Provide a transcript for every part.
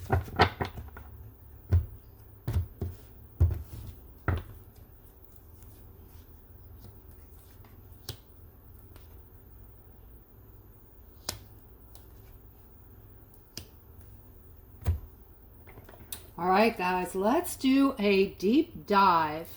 All right, guys, let's do a deep dive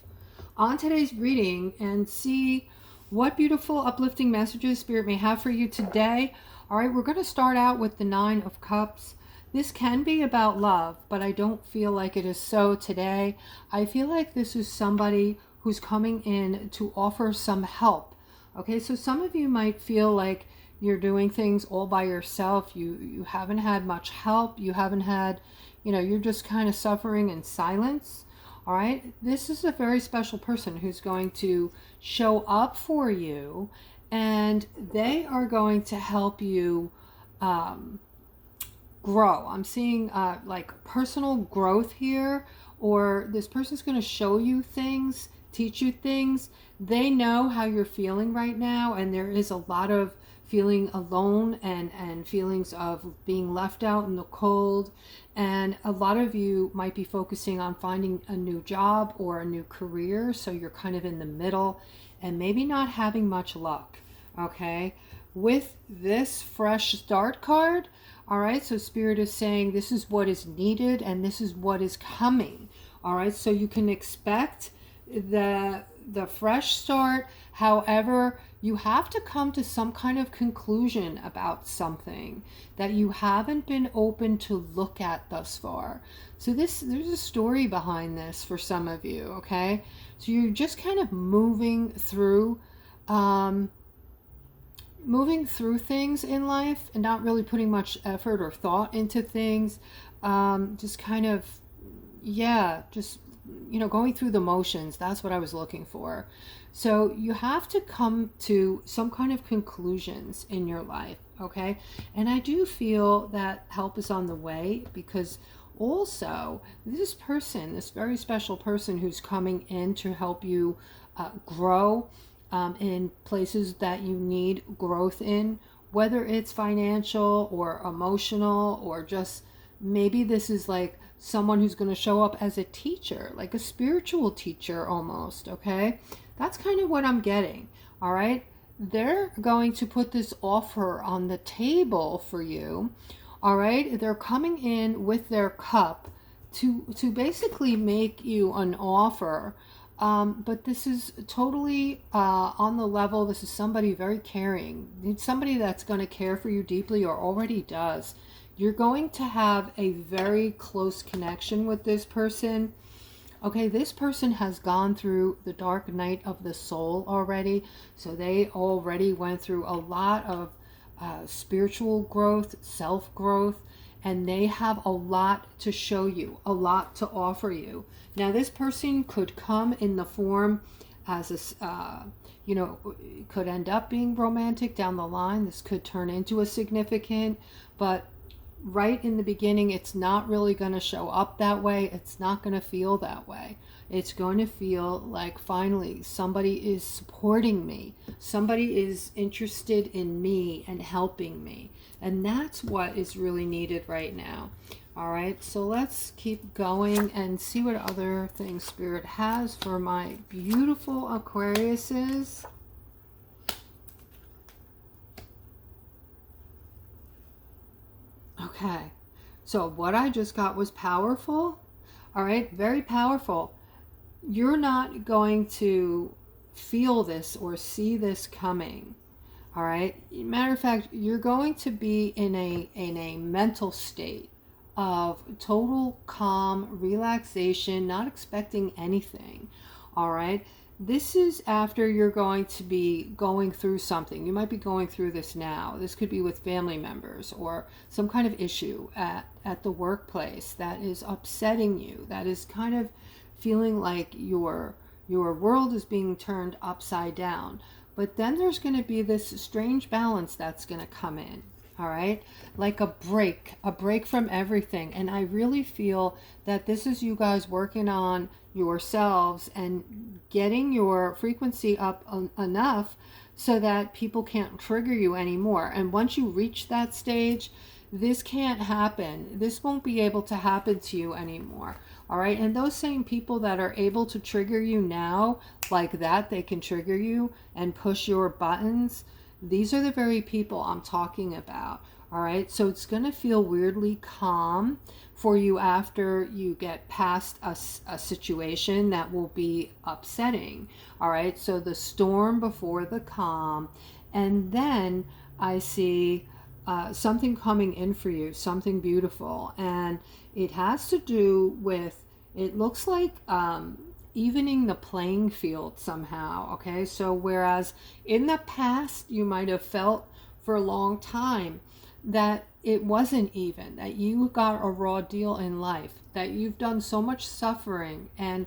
on today's reading and see what beautiful uplifting messages Spirit may have for you today. All right, we're going to start out with the Nine of Cups. This can be about love, but I don't feel like it is so today. I feel like this is somebody who's coming in to offer some help. Okay, so some of you might feel like you're doing things all by yourself. You haven't had much help. You haven't had, you're just kind of suffering in silence. All right, this is a very special person who's going to show up for you, and they are going to help you grow. I'm seeing like personal growth here, or this person's going to show you things, teach you things. They know how you're feeling right now, and there is a lot of feeling alone and feelings of being left out in the cold. And a lot of you might be focusing on finding a new job or a new career, so you're kind of in the middle and maybe not having much luck. Okay, with this fresh start card, all right, so Spirit is saying this is what is needed and this is what is coming. All right, so you can expect the fresh start. However, you have to come to some kind of conclusion about something that you haven't been open to look at thus far. So there's a story behind this for some of you. Okay, so you're just kind of moving through things in life and not really putting much effort or thought into things. Just kind of, just going through the motions. That's what I was looking for. So you have to come to some kind of conclusions in your life. Okay, and I do feel that help is on the way, because also this person, this very special person who's coming in to help you grow in places that you need growth in, whether it's financial or emotional, or just maybe this is like someone who's going to show up as a teacher, like a spiritual teacher almost. Okay, that's kind of what I'm getting. All right, they're going to put this offer on the table for you. All right, they're coming in with their cup to basically make you an offer. But this is totally on the level. This is somebody very caring. It's somebody that's going to care for you deeply, or already does. You're going to have a very close connection with this person. Okay, this person has gone through the dark night of the soul already. So they already went through a lot of spiritual growth, self-growth, and they have a lot to show you, a lot to offer you. Now, this person could come in the form as a, could end up being romantic down the line. This could turn into a significant, but right in the beginning, it's not really going to show up that way. It's not going to feel that way. It's going to feel like finally somebody is supporting me. Somebody is interested in me and helping me. And that's what is really needed right now. All right, so let's keep going and see what other things Spirit has for my beautiful Aquariuses. Okay, so what I just got was powerful. All right, very powerful. You're not going to feel this or see this coming. All right, matter of fact, you're going to be in a mental state of total calm, relaxation, not expecting anything. All right, this is after you're going to be going through something. You might be going through this now. This could be with family members or some kind of issue at the workplace that is upsetting you, that is kind of feeling like your world is being turned upside down. But then there's going to be this strange balance that's going to come in. All right, like a break from everything. And I really feel that this is you guys working on yourselves and getting your frequency up enough so that people can't trigger you anymore. And once you reach that stage, this can't happen. This won't be able to happen to you anymore. All right. And those same people that are able to trigger you now, like that, they can trigger you and push your buttons. These are the very people I'm talking about. All right. So it's going to feel weirdly calm for you after you get past a situation that will be upsetting. All right. So the storm before the calm. And then I see something coming in for you, something beautiful. And it has to do with, it looks like evening the playing field somehow. Okay. So whereas in the past you might have felt for a long time that it wasn't even, that you got a raw deal in life, that you've done so much suffering and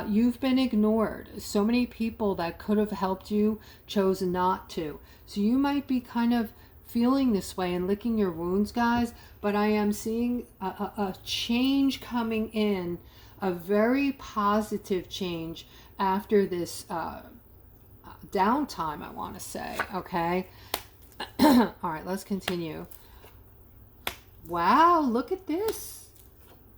you've been ignored. So many people that could have helped you chose not to. So you might be kind of feeling this way and licking your wounds, guys, but I am seeing a change coming in, a very positive change after this downtime, I want to say. Okay. All right, let's continue. Wow, look at this.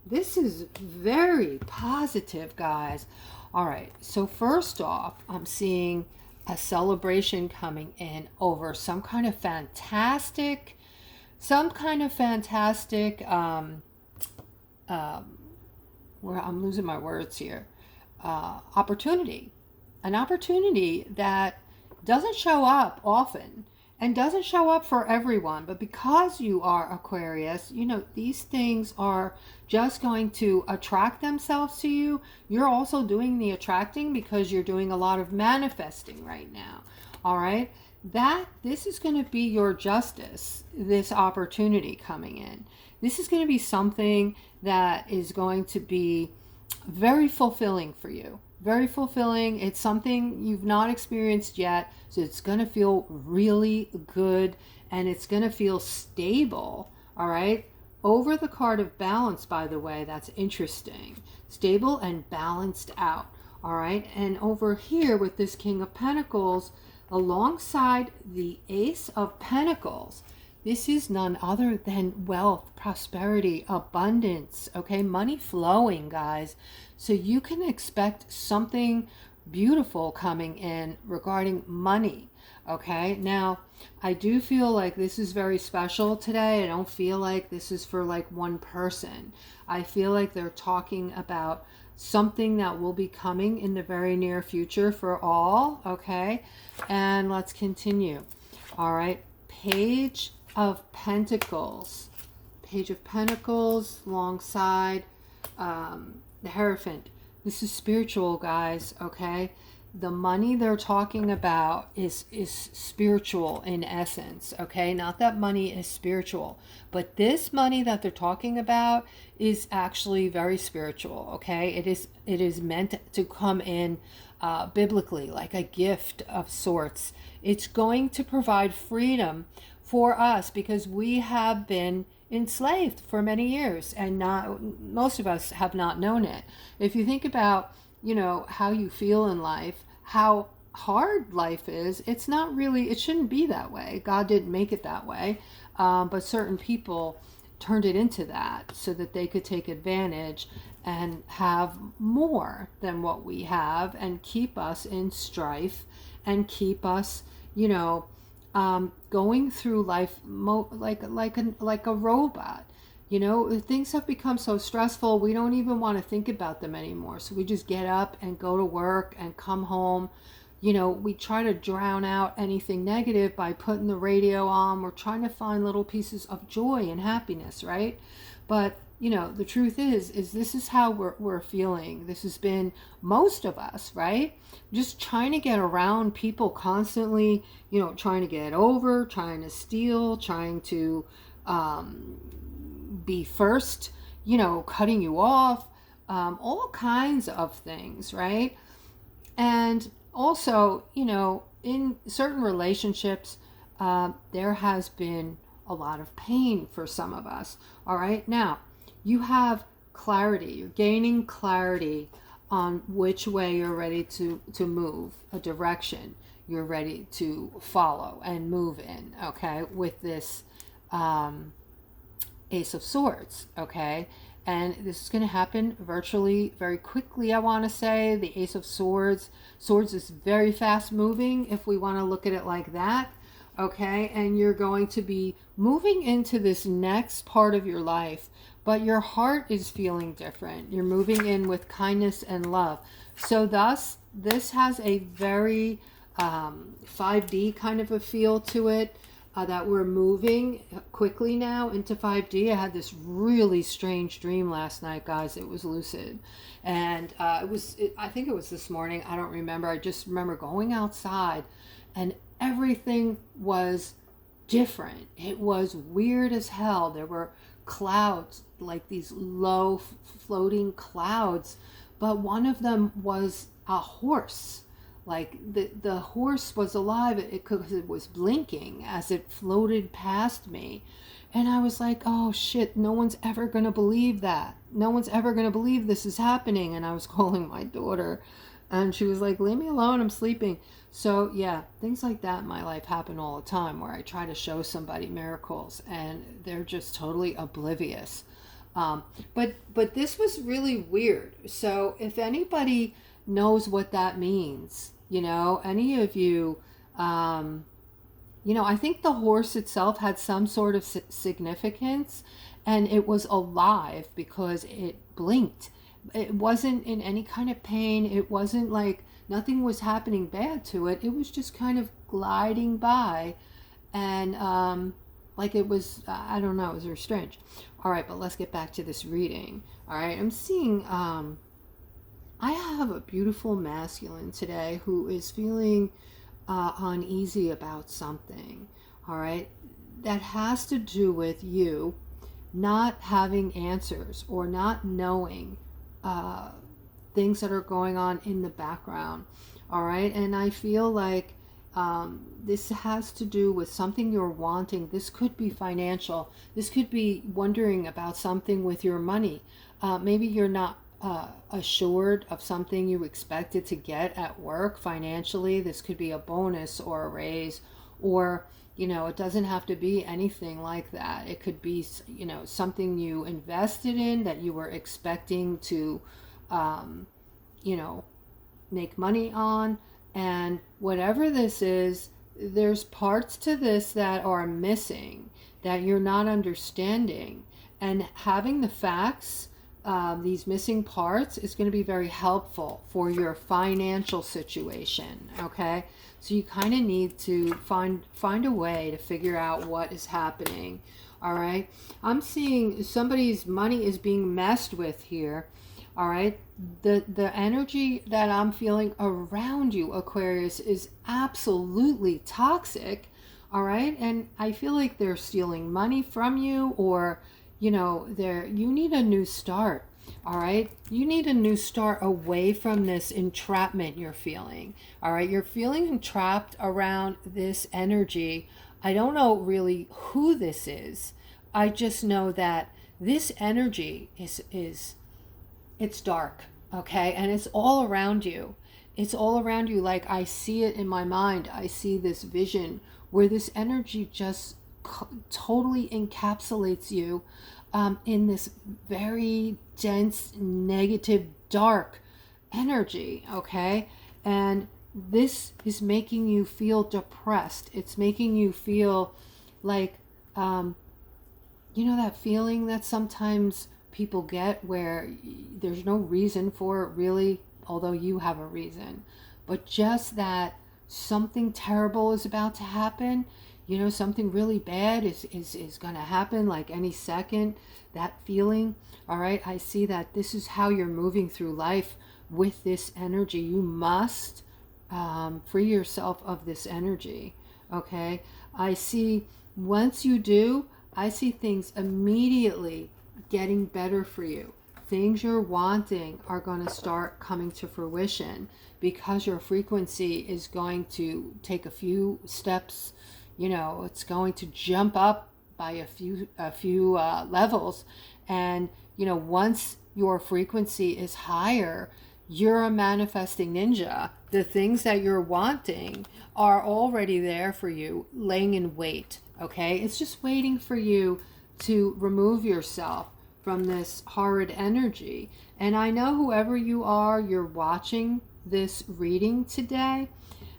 This is very positive, guys. All right, so first off, I'm seeing a celebration coming in over some kind of fantastic, where I'm losing my words here, opportunity. An opportunity that doesn't show up often and doesn't show up for everyone, but because you are Aquarius, you know, these things are just going to attract themselves to you. You're also doing the attracting because you're doing a lot of manifesting right now. All right, this is going to be your justice, this opportunity coming in. This is going to be something that is going to be very fulfilling for you. Very fulfilling. It's something you've not experienced yet, so it's going to feel really good and it's going to feel stable. All right. Over the card of balance, by the way, that's interesting. Stable and balanced out. All right. And over here with this King of Pentacles alongside the Ace of Pentacles, this is none other than wealth, prosperity, abundance, okay? Money flowing, guys. So you can expect something beautiful coming in regarding money, okay? Now, I do feel like this is very special today. I don't feel like this is for like one person. I feel like they're talking about something that will be coming in the very near future for all, okay? And let's continue. All right, Page of Pentacles. Page of Pentacles alongside the Hierophant. This is spiritual, guys, okay? The money they're talking about is spiritual in essence, okay? Not that money is spiritual, but this money that they're talking about is actually very spiritual, okay? It is meant to come in biblically, like a gift of sorts. It's going to provide freedom for us because we have been enslaved for many years and most of us have not known it. If you think about, you know, how you feel in life, how hard life is, it's not really, it shouldn't be that way. God didn't make it that way, but certain people turned it into that so that they could take advantage and have more than what we have and keep us in strife and keep us, you know, going through life like a robot. You know, things have become so stressful, we don't even want to think about them anymore. So we just get up and go to work and come home. You know, we try to drown out anything negative by putting the radio on. We're trying to find little pieces of joy and happiness, right? But, you know, the truth is this is how we're feeling. This has been most of us, right? Just trying to get around people constantly, you know, trying to get over, trying to steal, trying to be first, you know, cutting you off, all kinds of things, right? And also, you know, in certain relationships, there has been a lot of pain for some of us. All right. Now, you have clarity. You're gaining clarity on which way you're ready to move, a direction you're ready to follow and move in, okay, with this Ace of Swords, okay? And this is going to happen virtually very quickly, I want to say. The Ace of Swords. Swords is very fast moving, if we want to look at it like that, okay? And you're going to be moving into this next part of your life, but your heart is feeling different. You're moving in with kindness and love. So thus, this has a very 5D kind of a feel to it. That we're moving quickly now into 5D. I had this really strange dream last night, guys. It was lucid. And I think it was this morning. I don't remember. I just remember going outside and everything was different. It was weird as hell. There were clouds, like these low floating clouds, but one of them was a horse. Like the horse was alive because it was blinking as it floated past me. And I was like, oh shit, no one's ever going to believe that. No one's ever going to believe this is happening. And I was calling my daughter and she was like, leave me alone, I'm sleeping. So yeah, things like that in my life happen all the time, where I try to show somebody miracles and they're just totally oblivious. But this was really weird. So if anybody knows what that means, you know, any of you, you know, I think the horse itself had some sort of significance, and it was alive because it blinked. It wasn't in any kind of pain. It wasn't like nothing was happening bad to it. It was just kind of gliding by, and like it was, I don't know, it was very strange. All right, but let's get back to this reading. All right, I'm seeing, I have a beautiful masculine today who is feeling uneasy about something, all right, that has to do with you not having answers or not knowing things that are going on in the background, all right? And I feel like this has to do with something you're wanting. This could be financial. This could be wondering about something with your money. Maybe you're not assured of something you expected to get at work financially. This could be a bonus or a raise, or, you know, it doesn't have to be anything like that. It could be, you know, something you invested in that you were expecting to, you know, make money on. And whatever this is, there's parts to this that are missing, that you're not understanding. And having the facts, these missing parts, is going to be very helpful for your financial situation, okay? So you kind of need to find a way to figure out what is happening, all right? I'm seeing somebody's money is being messed with here, all right? The energy that I'm feeling around you, Aquarius, is absolutely toxic, all right? And I feel like they're stealing money from you, or, you know, you need a new start, all right? You need a new start away from this entrapment you're feeling, all right? You're feeling entrapped around this energy. I don't know really who this is. I just know that this energy is it's dark, okay? And it's all around you. It's all around you. Like, I see it in my mind. I see this vision where this energy just totally encapsulates you in this very dense, negative, dark energy, okay? And this is making you feel depressed. It's making you feel like, you know, that feeling that sometimes people get where there's no reason for it really, although you have a reason, but just that something terrible is about to happen. You know, something really bad is going to happen like any second. That feeling, all right? I see that this is how you're moving through life with this energy. You must free yourself of this energy, okay? I see, once you do, I see things immediately getting better for you. Things you're wanting are going to start coming to fruition because your frequency is going to take a few steps. You know, it's going to jump up by a few levels. And, you know, once your frequency is higher, you're a manifesting ninja. The things that you're wanting are already there for you, laying in wait, okay? It's just waiting for you to remove yourself from this horrid energy. And I know whoever you are, you're watching this reading today.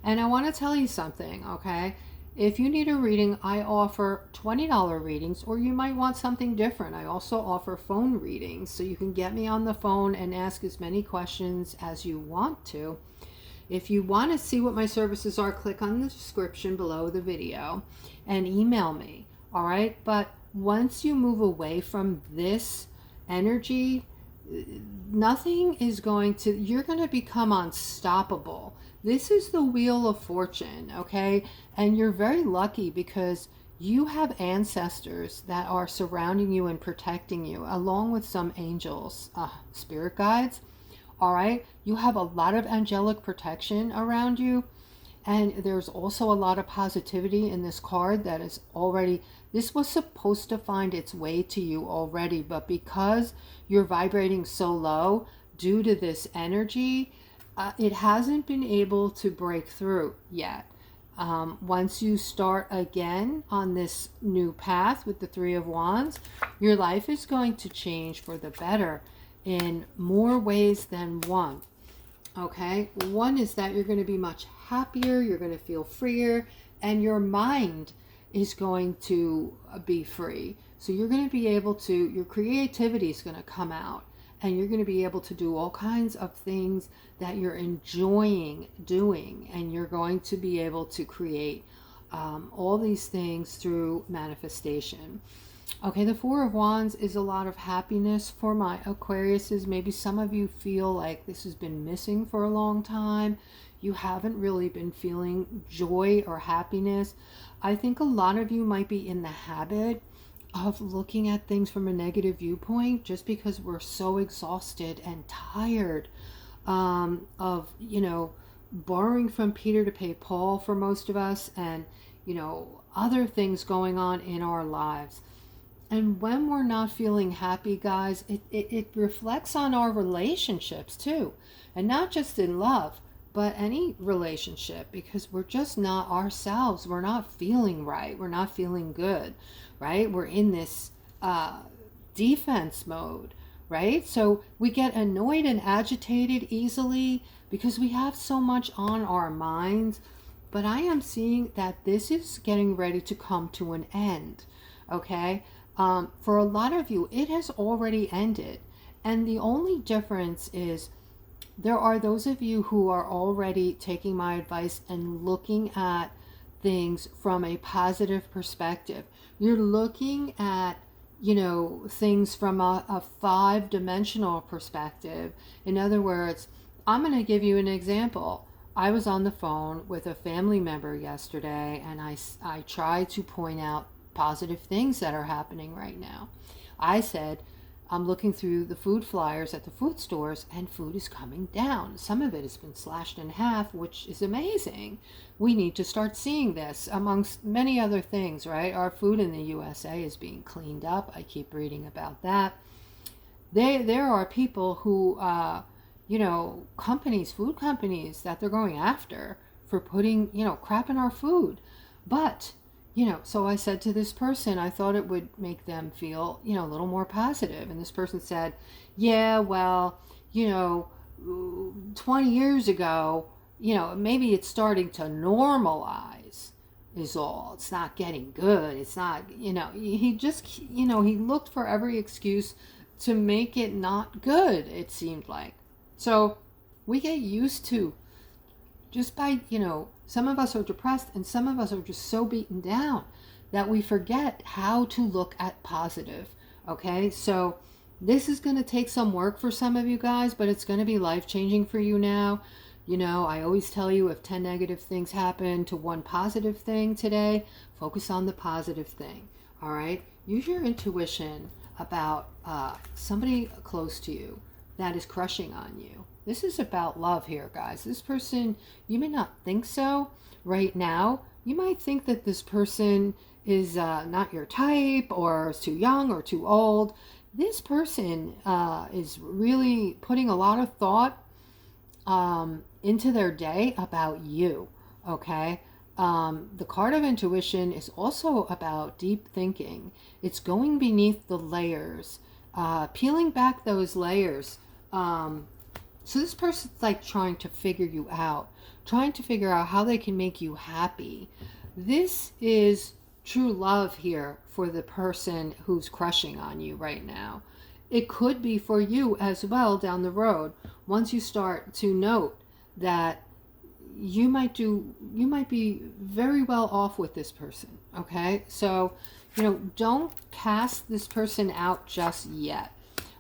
And I want to tell you something, okay? If you need a reading, I offer $20 readings, or you might want something different. I also offer phone readings, so you can get me on the phone and ask as many questions as you want to. If you want to see what my services are, click on the description below the video and email me, all right? But once you move away from this energy, nothing is going to, you're going to become unstoppable. This is the Wheel of Fortune, okay? And you're very lucky because you have ancestors that are surrounding you and protecting you, along with some angels, spirit guides, all right? You have a lot of angelic protection around you. And there's also a lot of positivity in this card that is already, this was supposed to find its way to you already, but because you're vibrating so low due to this energy, it hasn't been able to break through yet. Once you start again on this new path with the Three of Wands, your life is going to change for the better in more ways than one. Okay, one is that you're going to be much happier, you're going to feel freer, and your mind is going to be free. So you're going to be able to, your creativity is going to come out, and you're going to be able to do all kinds of things that you're enjoying doing, and you're going to be able to create all these things through manifestation. Okay, the Four of Wands is a lot of happiness for my Aquariuses. Maybe some of you feel like this has been missing for a long time. You haven't really been feeling joy or happiness. I think a lot of you might be in the habit of looking at things from a negative viewpoint just because we're so exhausted and tired of, you know, borrowing from Peter to pay Paul for most of us, and, you know, other things going on in our lives. And when we're not feeling happy, guys, it reflects on our relationships too. And not just in love, but any relationship, because we're just not ourselves. We're not feeling right. We're not feeling good, right? We're in this defense mode, right? So we get annoyed and agitated easily because we have so much on our minds. But I am seeing that this is getting ready to come to an end, okay? For a lot of you, it has already ended. And the only difference is there are those of you who are already taking my advice and looking at things from a positive perspective. You're looking at, you know, things from a five-dimensional perspective. In other words, I'm going to give you an example. I was on the phone with a family member yesterday, and I tried to point out positive things that are happening right now. I said, I'm looking through the food flyers at the food stores, and food is coming down. Some of it has been slashed in half, which is amazing. We need to start seeing this, amongst many other things, right? Our food in the USA is being cleaned up. I keep reading about that. There are people who, you know, companies, food companies, that they're going after for putting, you know, crap in our food. But you know, so I said to this person, I thought it would make them feel, you know, a little more positive. And this person said, yeah, well, you know, 20 years ago, you know, maybe it's starting to normalize is all. It's not getting good. It's not, you know, he just, you know, he looked for every excuse to make it not good, it seemed like. So we get used to, just by, you know, some of us are depressed and some of us are just so beaten down that we forget how to look at positive. Okay, so this is going to take some work for some of you guys, but it's going to be life-changing for you now. You know, I always tell you, if 10 negative things happen to one positive thing today, focus on the positive thing. All right, use your intuition about somebody close to you that is crushing on you. This is about love here, guys. This person, you may not think so right now. You might think that this person is not your type, or is too young or too old. This person is really putting a lot of thought into their day about you, okay? The card of intuition is also about deep thinking. It's going beneath the layers, peeling back those layers. So this person's like trying to figure you out, trying to figure out how they can make you happy. This is true love here for the person who's crushing on you right now. It could be for you as well down the road, once you start to note that you might be very well off with this person. Okay, so don't cast this person out just yet.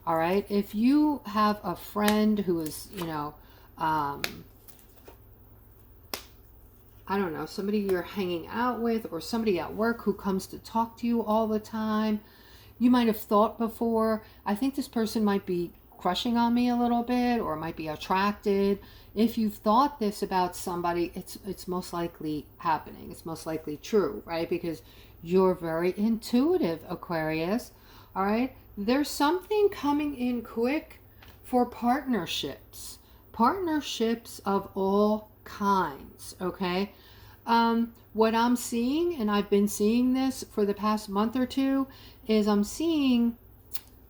All right, if you have a friend who is I don't know, somebody you're hanging out with, or somebody at work who comes to talk to you all the time, you might have thought before, I think this person might be crushing on me a little bit, or might be attracted. If you've thought this about somebody, it's most likely happening. It's most likely true, right? Because you're very intuitive, Aquarius. All right, there's something coming in quick for partnerships of all kinds. Okay, what I'm seeing, and I've been seeing this for the past month or two, is I'm seeing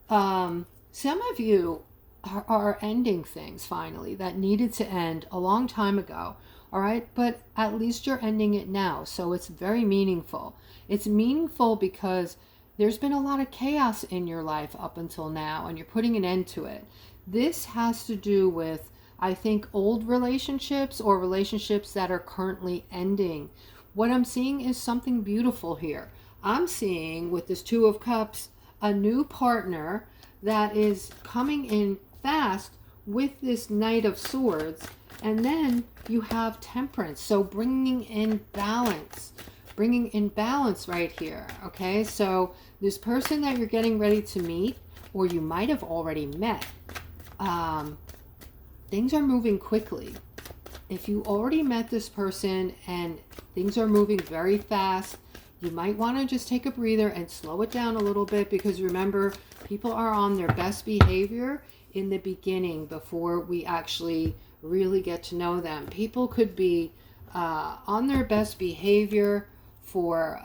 some of you are ending things finally that needed to end a long time ago. All right, but at least you're ending it now, so it's very meaningful. It's meaningful because there's been a lot of chaos in your life up until now, and you're putting an end to it. This has to do with, I think, old relationships or relationships that are currently ending. What I'm seeing is something beautiful here. I'm seeing, with this Two of Cups, a new partner that is coming in fast with this Knight of Swords. And then you have Temperance. So bringing in balance right here. Okay, so this person that you're getting ready to meet, or you might have already met, things are moving quickly. If you already met this person and things are moving very fast, you might want to just take a breather and slow it down a little bit, because remember, people are on their best behavior in the beginning before we actually really get to know them. People could be on their best behavior for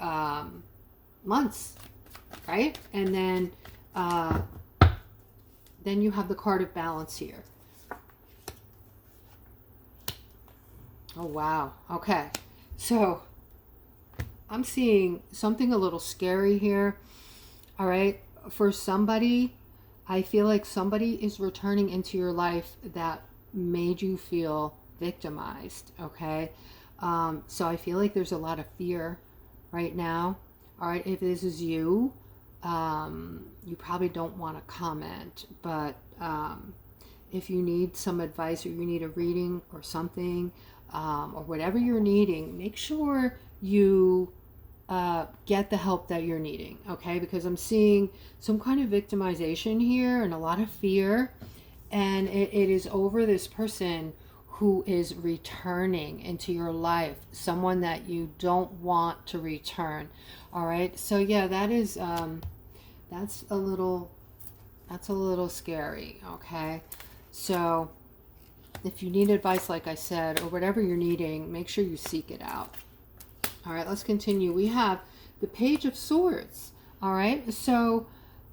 months, right? And then you have the card of balance here. Oh, wow. Okay. So I'm seeing something a little scary here. All right. For somebody, I feel like somebody is returning into your life that made you feel victimized. Okay. So I feel like there's a lot of fear right now. All right. If this is you, you probably don't want to comment, but if you need some advice, or you need a reading or something, or whatever you're needing, make sure you get the help that you're needing, okay? Because I'm seeing some kind of victimization here and a lot of fear, and it is over this person who is returning into your life, someone that you don't want to return. All right, so yeah, that is that's a little scary. Okay, so if you need advice, like I said, or whatever you're needing, make sure you seek it out. All right, let's continue. We have the Page of Swords. All right, so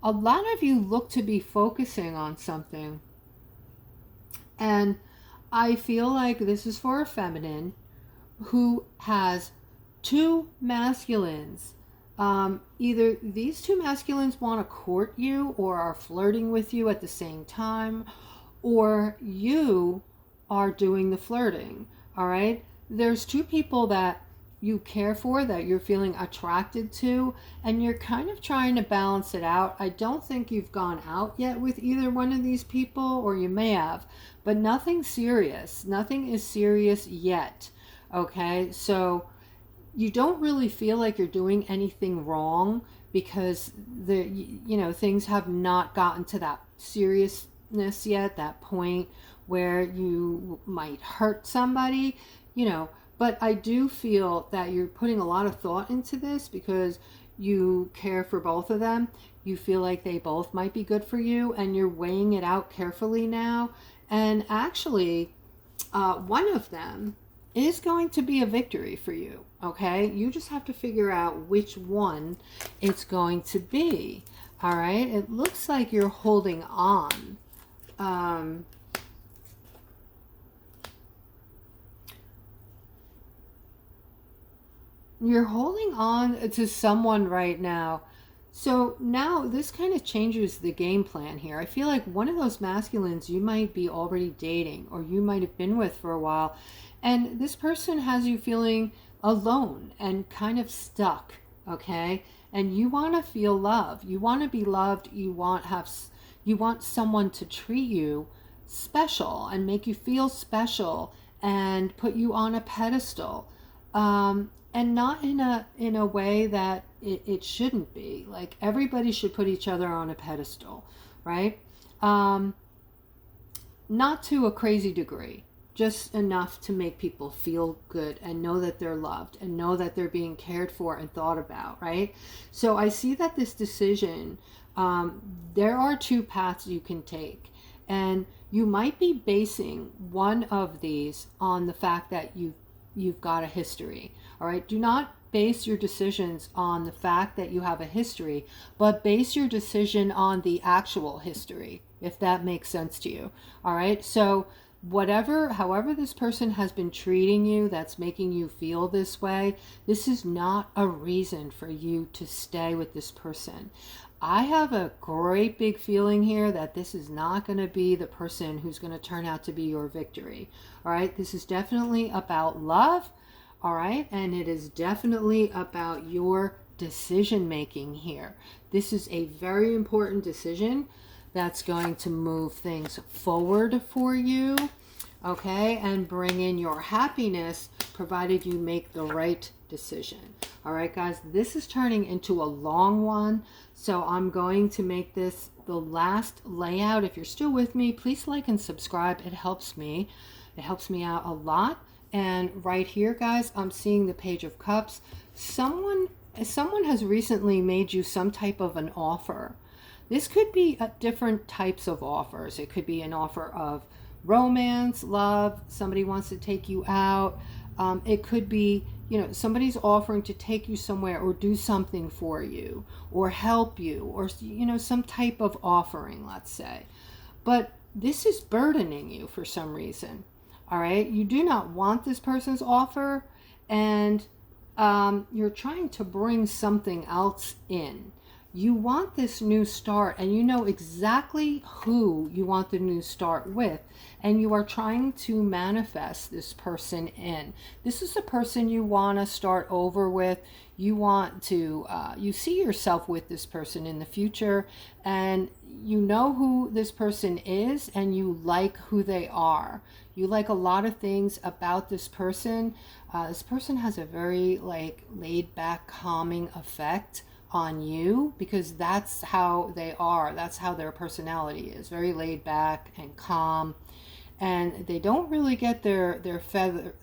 a lot of you look to be focusing on something, and I feel like this is for a feminine who has two masculines. Either these two masculines want to court you or are flirting with you at the same time, or you are doing the flirting. All right, there's two people that you care for, that you're feeling attracted to, and you're kind of trying to balance it out. I don't think you've gone out yet with either one of these people, or you may have, but nothing serious. Nothing is serious yet. Okay, so you don't really feel like you're doing anything wrong, because things have not gotten to that seriousness yet, that point where you might hurt somebody, but I do feel that you're putting a lot of thought into this because you care for both of them. You feel like they both might be good for you, and you're weighing it out carefully now. And actually, one of them is going to be a victory for you, okay? You just have to figure out which one it's going to be, all right? It looks like you're holding on. You're holding on to someone right now. So now this kind of changes the game plan here. I feel like one of those masculines you might be already dating, or you might have been with for a while, and this person has you feeling alone and kind of stuck, okay? And you want to feel love. You want to be loved. You want someone to treat you special and make you feel special and put you on a pedestal. And not in a way that it shouldn't be. Like, everybody should put each other on a pedestal, right? Not to a crazy degree, just enough to make people feel good and know that they're loved and know that they're being cared for and thought about, right? So I see that this decision, there are two paths you can take, and you might be basing one of these on the fact that you've got a history. All right, do not base your decisions on the fact that you have a history, but base your decision on the actual history, if that makes sense to you. All right, so however this person has been treating you, that's making you feel this way, this is not a reason for you to stay with this person. I have a great big feeling here that this is not going to be the person who's going to turn out to be your victory. All right, this is definitely about love. All right, and it is definitely about your decision making here. This is a very important decision that's going to move things forward for you, okay, and bring in your happiness, provided you make the right decision. All right, guys, this is turning into a long one, so I'm going to make this the last layout. If you're still with me, please like and subscribe. It helps me out a lot. And right here, guys, I'm seeing the Page of Cups. Someone has recently made you some type of an offer. This could be different types of offers. It could be an offer of romance, love, somebody wants to take you out. It could be, somebody's offering to take you somewhere or do something for you or help you, or, some type of offering, let's say. But this is burdening you for some reason. All right, you do not want this person's offer, and you're trying to bring something else in. You want this new start, and you know exactly who you want the new start with, and you are trying to manifest this person in. This is the person you want to start over with. You want to, you see yourself with this person in the future, and you know who this person is, and you like who they are. You like a lot of things about this person. This person has a very laid back, calming effect on you, because that's how they are. That's how their personality is. Very laid back and calm. And they don't really get their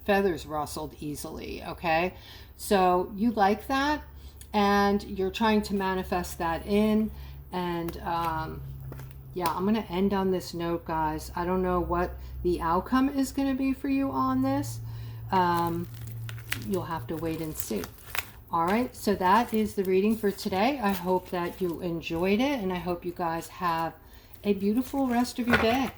feathers rustled easily, okay? So you like that, and you're trying to manifest that in. And yeah, I'm going to end on this note, guys. I don't know what the outcome is going to be for you on this. You'll have to wait and see. All right, so that is the reading for today. I hope that you enjoyed it, and I hope you guys have a beautiful rest of your day.